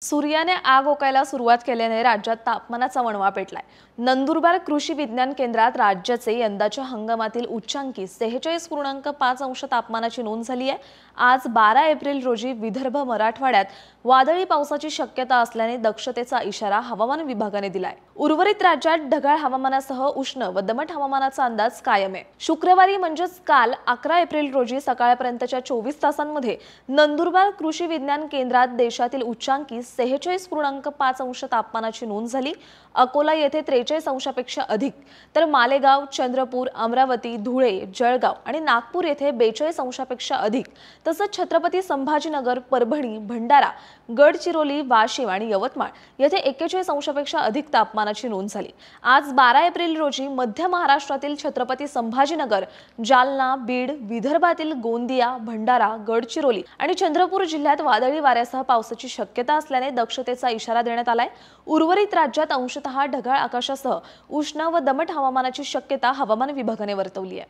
सूर्याने आग ओकायला सुरुवात केल्याने राज्यात तापमानाचा वणवा पेटलाय। नंदुरबार कृषी विज्ञान केंद्रात राज्याचे यंदाच्या हंगामातील उच्चांकी 46.5 अंश तापमानाची नोंद झाली आहे। आज 12 एप्रिल रोजी विदर्भ मराठवाड्यात वादळी पावसाची शक्यता असल्याने दक्षतेचा इशारा हवामान विभागाने दिलाय। उर्वरित राज्यात ढगाळ हवामानासह उष्ण व दमट हवामानाचा अंदाज कायम आहे। शुक्रवारी म्हणजेच काल 11 एप्रिल रोजी सकाळपर्यंतच्या 24 तासांमध्ये नंदुरबार कृषी विज्ञान केंद्रात देशातील उच्चांकी 46.5 अंश तापमानाची नोंद झाली। अकोला येथे 43 अंशापेक्षा अधिक, तर मालेगाव, चंद्रपूर, अमरावती, धुळे, जळगाव आणि नागपूर येथे 42 अंशापेक्षा अधिक, तसंच छत्रपती संभाजीनगर, परभणी, भंडारा, गडचिरोली, वाशिम आणि यवतमाळ येथे 41 अंशापेक्षा अधिक तापमानाची नोंद झाली। आज 12 एप्रिल रोजी मध्य महाराष्ट्रातील छत्रपती संभाजीनगर, जालना, बीड, विदर्भातील गोंदिया, भंडारा, गडचिरोली आणि चंद्रपूर जिल्ह्यात वादळी वाऱ्यासह पावसाची शक्यता असल्याने दक्षतेचा इशारा देण्यात आलाय। उर्वरित राज्यात अंशतः ढगाळ आकाशासह उष्ण व दमट हवामानाची शक्यता हवामान विभागाने वर्तवली आहे।